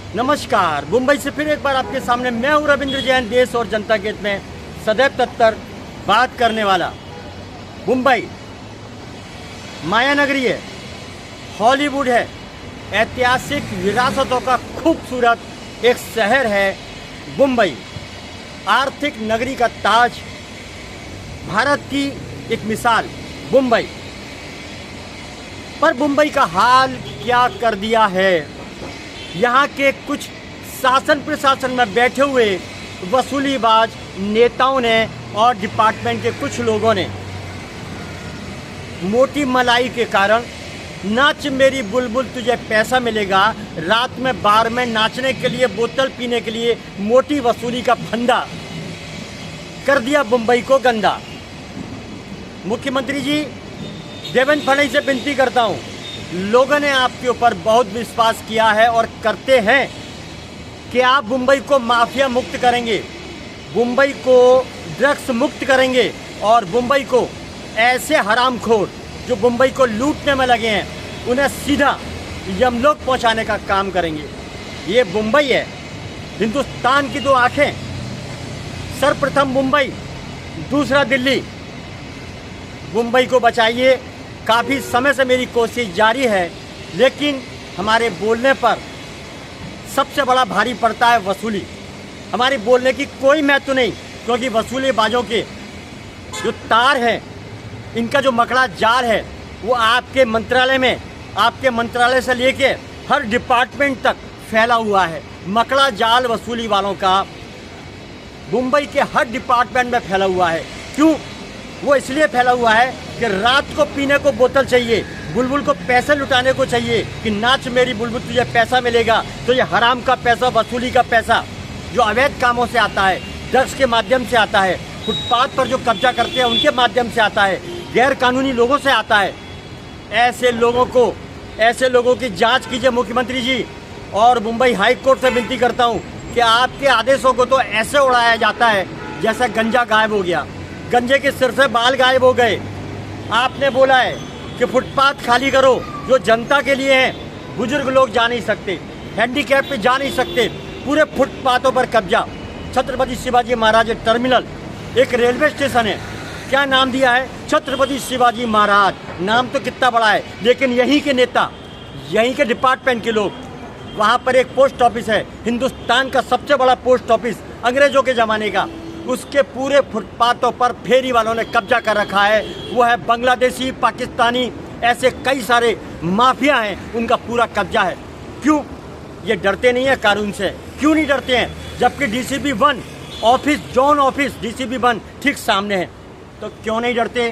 नमस्कार। मुंबई से फिर एक बार आपके सामने मैं हूं रविंद्र जैन, देश और जनता के हित में सदैव तत्पर बात करने वाला। मुंबई माया नगरी है, हॉलीवुड है, ऐतिहासिक विरासतों का खूबसूरत एक शहर है मुंबई। आर्थिक नगरी का ताज, भारत की एक मिसाल मुंबई। पर मुंबई का हाल क्या कर दिया है यहाँ के कुछ शासन प्रशासन में बैठे हुए वसूलीबाज नेताओं ने और डिपार्टमेंट के कुछ लोगों ने। मोटी मलाई के कारण नाच मेरी बुलबुल तुझे पैसा मिलेगा, रात में बार में नाचने के लिए, बोतल पीने के लिए मोटी वसूली का फंदा कर दिया मुंबई को गंदा। मुख्यमंत्री जी देवेंद्र फडणवीस से विनती करता हूँ, लोगों ने आपके ऊपर बहुत विश्वास किया है और करते हैं कि आप मुंबई को माफिया मुक्त करेंगे, मुंबई को ड्रग्स मुक्त करेंगे और मुंबई को ऐसे हरामखोर जो मुंबई को लूटने में लगे हैं उन्हें सीधा यमलोक पहुंचाने का काम करेंगे। ये मुंबई है, हिंदुस्तान की दो आंखें। सर्वप्रथम मुंबई, दूसरा दिल्ली। मुंबई को बचाइए। काफ़ी समय से मेरी कोशिश जारी है, लेकिन हमारे बोलने पर सबसे बड़ा भारी पड़ता है वसूली। हमारे बोलने की कोई महत्व नहीं, क्योंकि वसूलीबाजों के जो तार हैं, इनका जो मकड़ा जाल है वो आपके मंत्रालय में, आपके मंत्रालय से लेके हर डिपार्टमेंट तक फैला हुआ है। मकड़ा जाल वसूली वालों का मुंबई के हर डिपार्टमेंट में फैला हुआ है। क्यों? वो इसलिए फैला हुआ है कि रात को पीने को बोतल चाहिए, बुलबुल को पैसे लुटाने को चाहिए कि नाच मेरी बुलबुल तुझे पैसा मिलेगा। तो ये हराम का पैसा, वसूली का पैसा जो अवैध कामों से आता है, ड्रग्स के माध्यम से आता है, फुटपाथ पर जो कब्जा करते हैं उनके माध्यम से आता है, गैर कानूनी लोगों से आता है। ऐसे लोगों की जांच कीजिए मुख्यमंत्री जी। और मुंबई हाई कोर्ट से विनती करता हूँ कि आपके आदेशों को तो ऐसे उड़ाया जाता है जैसे गंजा गायब हो गया, गंजे के सिर से बाल गायब हो गए। आपने बोला है कि फुटपाथ खाली करो जो जनता के लिए हैं, बुजुर्ग लोग जा नहीं सकते, हैंडीकैप पे जा नहीं सकते, पूरे फुटपाथों पर कब्जा। छत्रपति शिवाजी महाराज टर्मिनल एक रेलवे स्टेशन है, क्या नाम दिया है? छत्रपति शिवाजी महाराज। नाम तो कितना बड़ा है, लेकिन यहीं के नेता, यहीं के डिपार्टमेंट के लोग, वहाँ पर एक पोस्ट ऑफिस है, हिंदुस्तान का सबसे बड़ा पोस्ट ऑफिस अंग्रेजों के ज़माने का, उसके पूरे फुटपाथों पर फेरी वालों ने कब्जा कर रखा है। वो है बांग्लादेशी, पाकिस्तानी, ऐसे कई सारे माफिया हैं, उनका पूरा कब्जा है। क्यों? ये डरते नहीं है कानून से। क्यों नहीं डरते हैं? जबकि DCP 1 office, zone office DCP 1 ठीक सामने है। तो क्यों नहीं डरते?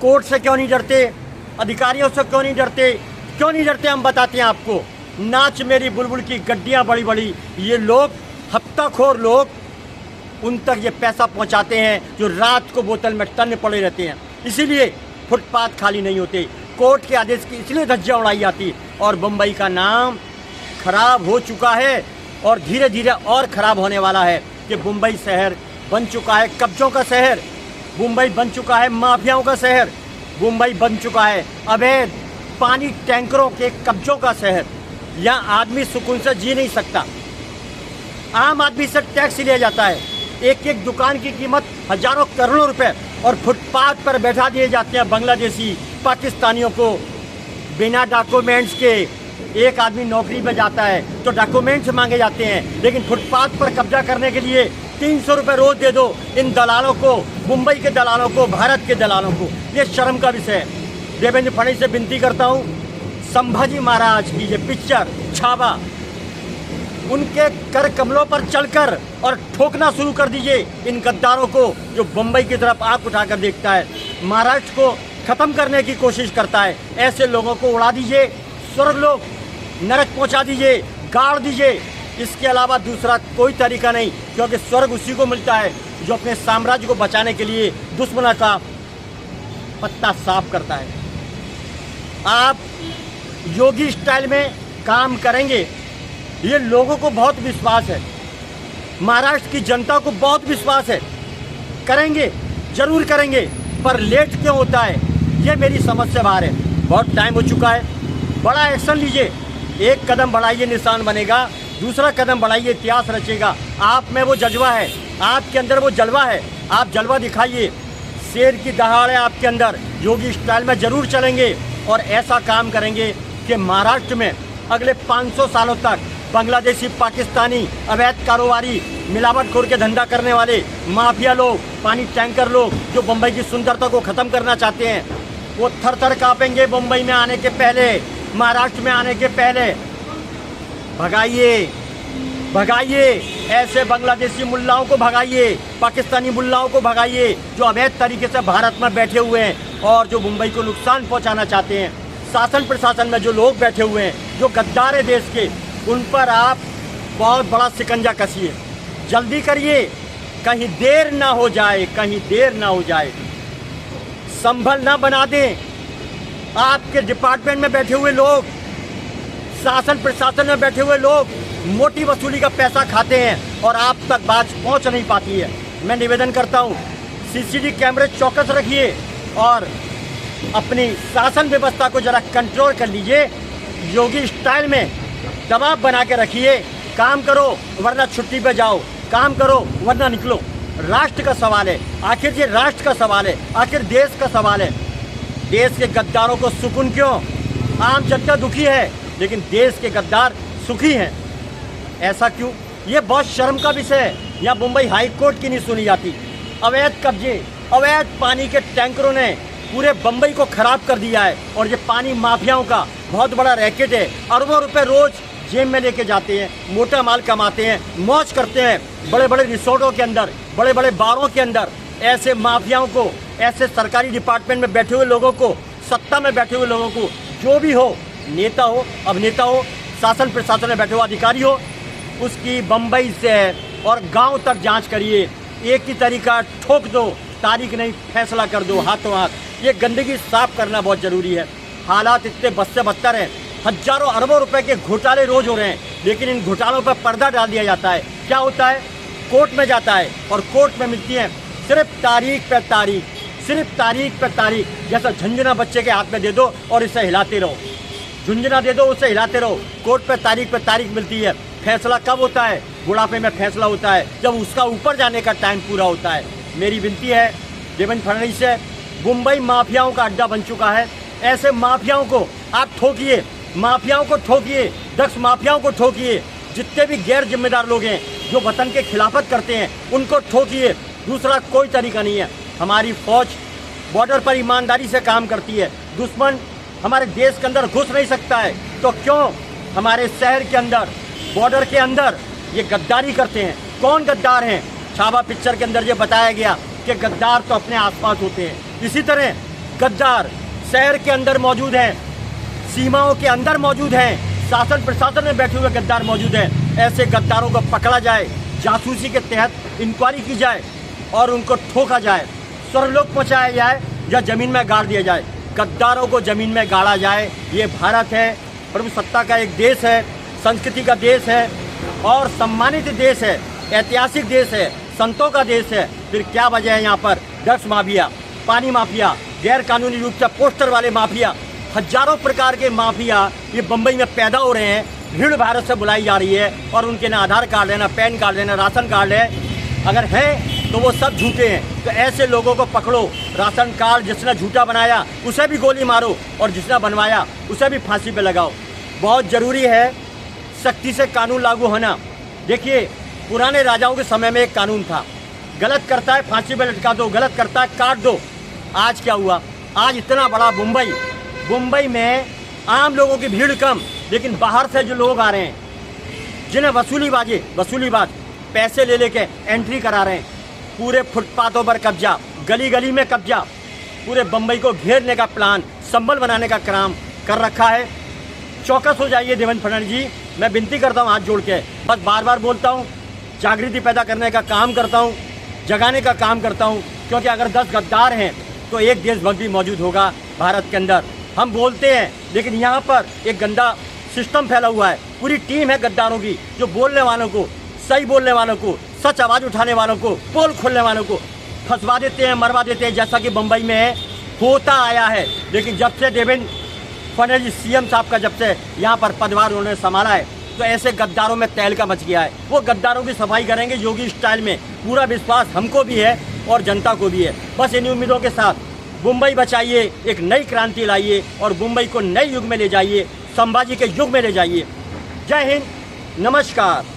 कोर्ट से क्यों नहीं डरते? अधिकारियों से क्यों नहीं डरते? क्यों नहीं डरते? हम बताते हैं आपको। नाच मेरी बुलबुल की गड्डियाँ बड़ी बड़ी, ये लोग हफ्ताखोर लोग, उन तक ये पैसा पहुंचाते हैं जो रात को बोतल में टन पड़े रहते हैं। इसीलिए फुटपाथ खाली नहीं होते, कोर्ट के आदेश की इसलिए धज्जियां उड़ाई जाती। और मुंबई का नाम खराब हो चुका है और धीरे धीरे और ख़राब होने वाला है कि मुंबई शहर बन चुका है कब्जों का शहर, मुंबई बन चुका है माफियाओं का शहर, मुंबई बन चुका है अवैध पानी टैंकरों के कब्जों का शहर। यहाँ आदमी सुकून से जी नहीं सकता। आम आदमी से टैक्स लिया जाता है, एक एक दुकान की कीमत हजारों करोड़ों रुपए, और फुटपाथ पर बैठा दिए जाते हैं बांग्लादेशी, पाकिस्तानियों को बिना डॉक्यूमेंट्स के। एक आदमी नौकरी पे जाता है तो डॉक्यूमेंट्स मांगे जाते हैं, लेकिन फुटपाथ पर कब्जा करने के लिए 300 रुपये रोज दे दो इन दलालों को, मुंबई के दलालों को, भारत के दलालों को। ये शर्म का विषय है। देवेंद्र फडणवीस से विनती करता हूँ, संभाजी महाराज की ये पिक्चर छावा, उनके कर कमलों पर चलकर और ठोकना शुरू कर दीजिए इन गद्दारों को जो मुंबई की तरफ आंख उठाकर देखता है, महाराष्ट्र को ख़त्म करने की कोशिश करता है। ऐसे लोगों को उड़ा दीजिए, स्वर्गलोक नरक पहुंचा दीजिए, गाड़ दीजिए। इसके अलावा दूसरा कोई तरीका नहीं, क्योंकि स्वर्ग उसी को मिलता है जो अपने साम्राज्य को बचाने के लिए दुश्मन का पत्ता साफ करता है। आप योगी स्टाइल में काम करेंगे, ये लोगों को बहुत विश्वास है, महाराष्ट्र की जनता को बहुत विश्वास है, करेंगे, जरूर करेंगे, पर लेट क्यों होता है, ये मेरी समझ से बाहर है। बहुत टाइम हो चुका है, बड़ा एक्शन लीजिए। एक कदम बढ़ाइए निशान बनेगा, दूसरा कदम बढ़ाइए इतिहास रचेगा। आप में वो जज्बा है, आपके अंदर वो जलवा है, आप जलवा दिखाइए। शेर की दहाड़ है आपके अंदर, योगी स्टाइल में जरूर चलेंगे और ऐसा काम करेंगे कि महाराष्ट्र में अगले 500 सालों तक बांग्लादेशी, पाकिस्तानी, अवैध कारोबारी, मिलावटखोर के धंधा करने वाले माफिया लोग, पानी टैंकर लोग जो मुंबई की सुंदरता को ख़त्म करना चाहते हैं, वो थर थर काँपेंगे मुंबई में आने के पहले, महाराष्ट्र में आने के पहले। भगाइए, भगाइए ऐसे बांग्लादेशी मुल्लाओं को, भगाइए पाकिस्तानी मुल्लाओं को, भगाइए जो अवैध तरीके से भारत में बैठे हुए हैं और जो मुंबई को नुकसान पहुंचाना चाहते हैं। शासन प्रशासन में जो लोग बैठे हुए हैं, जो गद्दार है देश के, उन पर आप बहुत बड़ा शिकंजा कसिए, जल्दी करिए, कहीं देर ना हो जाए, कहीं देर ना हो जाए, संभल ना बना दें। आपके डिपार्टमेंट में बैठे हुए लोग, शासन प्रशासन में बैठे हुए लोग मोटी वसूली का पैसा खाते हैं और आप तक बात पहुंच नहीं पाती है। मैं निवेदन करता हूं, सीसीटीवी कैमरे चौकस रखिए और अपनी शासन व्यवस्था को जरा कंट्रोल कर लीजिए। योगी स्टाइल में दबाव बना के रखिए, काम करो वरना छुट्टी पे जाओ, काम करो वरना निकलो। राष्ट्र का सवाल है, आखिर ये राष्ट्र का सवाल है, आखिर देश का सवाल है। देश के गद्दारों को सुकून क्यों? आम जनता दुखी है लेकिन देश के गद्दार सुखी हैं, ऐसा क्यों? ये बहुत शर्म का विषय है। यहाँ मुंबई हाई कोर्ट की नहीं सुनी जाती। अवैध कब्जे, अवैध पानी के टैंकरों ने पूरे बम्बई को खराब कर दिया है और ये पानी माफियाओं का बहुत बड़ा रैकेट है। अरबों रुपए रोज जेब में लेके जाते हैं, मोटा माल कमाते हैं, मौज करते हैं बड़े बड़े रिसोर्टों के अंदर, बड़े बड़े बारों के अंदर। ऐसे माफियाओं को, ऐसे सरकारी डिपार्टमेंट में बैठे हुए लोगों को, सत्ता में बैठे हुए लोगों को, जो भी हो, नेता हो, अभिनेता हो, शासन प्रशासन में बैठे हुए अधिकारी हो, उसकी बम्बई से और गांव तक जांच करिए। एक ही तरीका, ठोक दो, तारीख नहीं, फैसला कर दो हाथों हाथ। ये गंदगी साफ करना बहुत ज़रूरी है। हालात इतने बद से बदतर हैं, हजारों अरबों रुपए के घोटाले रोज हो रहे हैं, लेकिन इन घोटालों पर पर्दा डाल दिया जाता है। क्या होता है? कोर्ट में जाता है और कोर्ट में मिलती है सिर्फ तारीख पर तारीख, सिर्फ तारीख पर तारीख। जैसा झुंझुना बच्चे के हाथ में दे दो और इसे हिलाते रहो, झुंझुना दे दो, उसे हिलाते रहो। कोर्ट पर तारीख मिलती है। फैसला कब होता है? बुढ़ापे में फैसला होता है, जब उसका ऊपर जाने का टाइम पूरा होता है। मेरी विनती है देवेंद्र फडणवीस से, मुंबई माफियाओं का अड्डा बन चुका है। ऐसे माफियाओं को आप ठोकिए, माफियाओं को ठोकिए, ड्रग्स माफियाओं को ठोकिए। जितने भी गैर जिम्मेदार लोग हैं जो वतन के खिलाफत करते हैं, उनको ठोकिए। दूसरा कोई तरीका नहीं है। हमारी फौज बॉर्डर पर ईमानदारी से काम करती है। दुश्मन हमारे देश के अंदर घुस नहीं सकता है, तो क्यों हमारे शहर के अंदर, बॉर्डर के अंदर ये गद्दारी करते हैं? कौन गद्दार हैं? छावा पिक्चर के अंदर ये बताया गया कि गद्दार तो अपने आसपास होते हैं। इसी तरह गद्दार शहर के अंदर मौजूद हैं, सीमाओं के अंदर मौजूद हैं, शासन प्रशासन में बैठे हुए गद्दार मौजूद हैं। ऐसे गद्दारों को पकड़ा जाए, जासूसी के तहत इंक्वायरी की जाए और उनको ठोका जाए, स्वर्गलोक पहुँचाया जाए या ज़मीन में गाड़ दिया जाए। गद्दारों को ज़मीन में गाड़ा जाए। ये भारत है, प्रभुसत्ता का एक देश है, संस्कृति का देश है और सम्मानित देश है, ऐतिहासिक देश है, संतों का देश है। फिर क्या वजह है यहाँ पर ड्रग्स माफिया, पानी माफिया, गैर कानूनी रूप से पोस्टर वाले माफिया, हजारों प्रकार के माफिया ये बम्बई में पैदा हो रहे हैं। भीड़ भारत से बुलाई जा रही है और उनके ना आधार कार्ड है, ना पैन कार्ड है, ना राशन कार्ड है। अगर है तो वो सब झूठे हैं। तो ऐसे लोगों को पकड़ो। राशन कार्ड जिसने झूठा बनाया उसे भी गोली मारो और जिसने बनवाया उसे भी फांसी पे लगाओ। बहुत ज़रूरी है सख्ती से कानून लागू होना। देखिए, पुराने राजाओं के समय में एक कानून था, गलत करता है फांसी पे लटका दो, गलत करता है काट दो। आज क्या हुआ? आज इतना बड़ा मुंबई में आम लोगों की भीड़ कम, लेकिन बाहर से जो लोग आ रहे हैं, जिन्हें वसूलीबाज पैसे ले लेके एंट्री करा रहे हैं। पूरे फुटपाथों पर कब्जा, गली गली में कब्जा, पूरे बम्बई को घेरने का प्लान, संबल बनाने का काम कर रखा है। चौकस हो जाइए देवेंद्र फडणवीस जी, मैं विनती करता हूँ हाथ जोड़ के। बस बार बार बोलता हूँ, जागृति पैदा करने का काम करता हूँ, जगाने का काम करता हूँ, क्योंकि अगर 10 गद्दार हैं तो एक देशभक्त भी मौजूद होगा भारत के अंदर। हम बोलते हैं लेकिन यहाँ पर एक गंदा सिस्टम फैला हुआ है। पूरी टीम है गद्दारों की जो बोलने वालों को, सही बोलने वालों को, सच आवाज़ उठाने वालों को, पोल खोलने वालों को फंसवा देते हैं, मरवा देते हैं, जैसा कि मुंबई में होता आया है। लेकिन जब से देवेंद्र फडणवीस सीएम साहब का जब से यहाँ पर पदभार उन्होंने संभाला है तो ऐसे गद्दारों में तहलका मच गया है। वो गद्दारों की सफाई करेंगे योगी स्टाइल में, पूरा विश्वास हमको भी है और जनता को भी है। बस इन उम्मीदों के साथ मुंबई बचाइए, एक नई क्रांति लाइए और मुंबई को नए युग में ले जाइए, संभाजी के युग में ले जाइए। जय हिंद, नमस्कार।